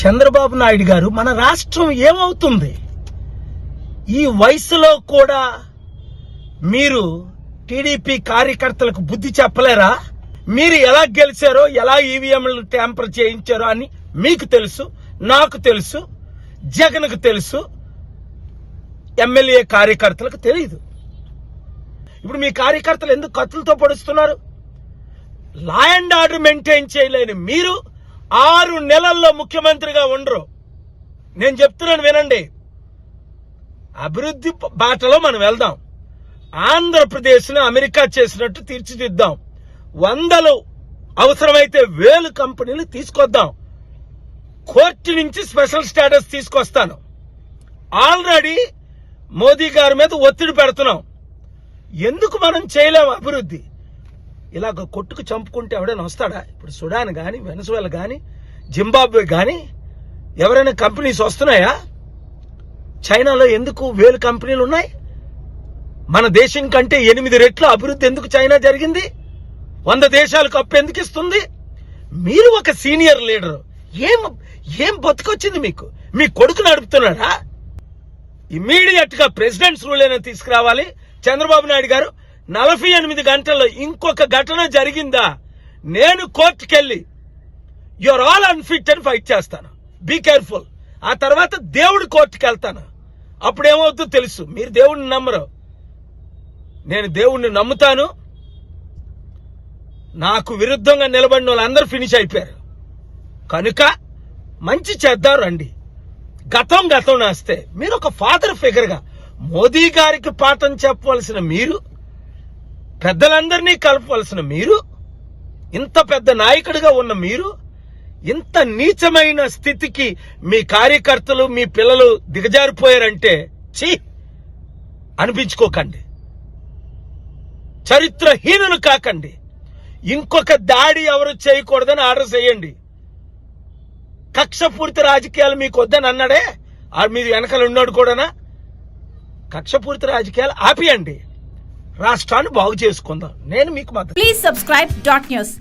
చంద్రబాబు నాయుడు గారు, మన రాష్ట్రం ఏమవుతుంది? ఈ వయసులో కూడా మీరు టీడీపీ కార్యకర్తలకు బుద్ధి చెప్పలేరా? మీరు ఎలా గెలిచారో, ఎలా ఈవీఎంలు ట్యాంపర్ చేయించారో అని మీకు తెలుసు, నాకు తెలుసు, జగన్కు తెలుసు, ఎమ్మెల్యే కార్యకర్తలకు తెలియదు. ఇప్పుడు మీ కార్యకర్తలు ఎందుకు కత్తులతో పొడుస్తున్నారు? లా అండ్ ఆర్డర్ మెయింటైన్ చేయలేని మీరు 6 నెలల్లో ముఖ్యమంత్రిగా ఉండరు. నేను చెప్తున్నాను వినండి. అభివృద్ధి బాటలో మనం వెళ్దాం. ఆంధ్రప్రదేశ్ను అమెరికా చేసినట్టు తీర్చిదిద్దాం. 100 అవసరమైతే 1000 కంపెనీలు తీసుకొద్దాం. కోర్టు నుంచి స్పెషల్ స్టేటస్ తీసుకొస్తాను. ఆల్రెడీ మోదీ గారి మీద ఒత్తిడి పెడుతున్నాం. ఎందుకు మనం చేయలేము అభివృద్ధి? ఇలాగ కొట్టుకు చంపుకుంటే ఎవడైనా వస్తాడా? ఇప్పుడు సుడాన్ కానీ, వెనజువేలా కానీ, జింబాబ్వే కానీ ఎవరైనా కంపెనీస్ వస్తున్నాయా? చైనాలో ఎందుకు 1000 కంపెనీలు ఉన్నాయి? మన దేశం కంటే 8 రెట్లు అభివృద్ధి ఎందుకు చైనా జరిగింది? 100 దేశాలకు అప్పు ఎందుకు ఇస్తుంది? మీరు ఒక సీనియర్ లీడర్, ఏం బతుకొచ్చింది మీకు? మీ కొడుకు నడుపుతున్నాడా? ఇమ్మీడియట్ గా ప్రెసిడెంట్స్ రూల్ అయినా తీసుకురావాలి. చంద్రబాబు నాయుడు గారు 48 గంటల్లో ఇంకొక ఘటన జరిగిందా, నేను కోర్టుకెళ్ళి యూఆర్ ఆల్ అన్ఫిట్ అని ఫైట్ చేస్తాను. Be careful. ఆ తర్వాత దేవుడి కోర్టుకి వెళ్తాను. అప్పుడేమవుతుందో తెలుసు. మీరు దేవుడిని నమ్మరు, నేను దేవుణ్ణి నమ్ముతాను. నాకు విరుద్ధంగా నిలబడిన వాళ్ళందరూ ఫినిష్ అయిపోయారు. కనుక మంచి చేద్దాం రండి. గతం నాస్తే మీరు ఒక ఫాదర్ ఫిగర్ గా మోదీ గారికి పాఠం చెప్పవలసిన మీరు, పెద్దలందరినీ కలపవలసిన మీరు, ఇంత పెద్ద నాయకుడిగా ఉన్న మీరు, ఇంత నీచమైన స్థితికి మీ కార్యకర్తలు, మీ పిల్లలు దిగజారిపోయారంటే ఛీ అనిపించుకోకండి. చరిత్రహీనులు కాకండి. ఇంకొక దాడి ఎవరు చేయకూడదని ఆర్డర్ చేయండి. కక్షపూరిత రాజకీయాలు మీకు వద్దని అన్నాడే, మీరు వెనకాల ఉన్నాడు కూడానా? కక్షపూరిత రాజకీయాలు ఆపియండి. రాష్ట్రాన్ని బాగు చేసుకుందాం. నేను మీకు మద్దతు. Please subscribe .news.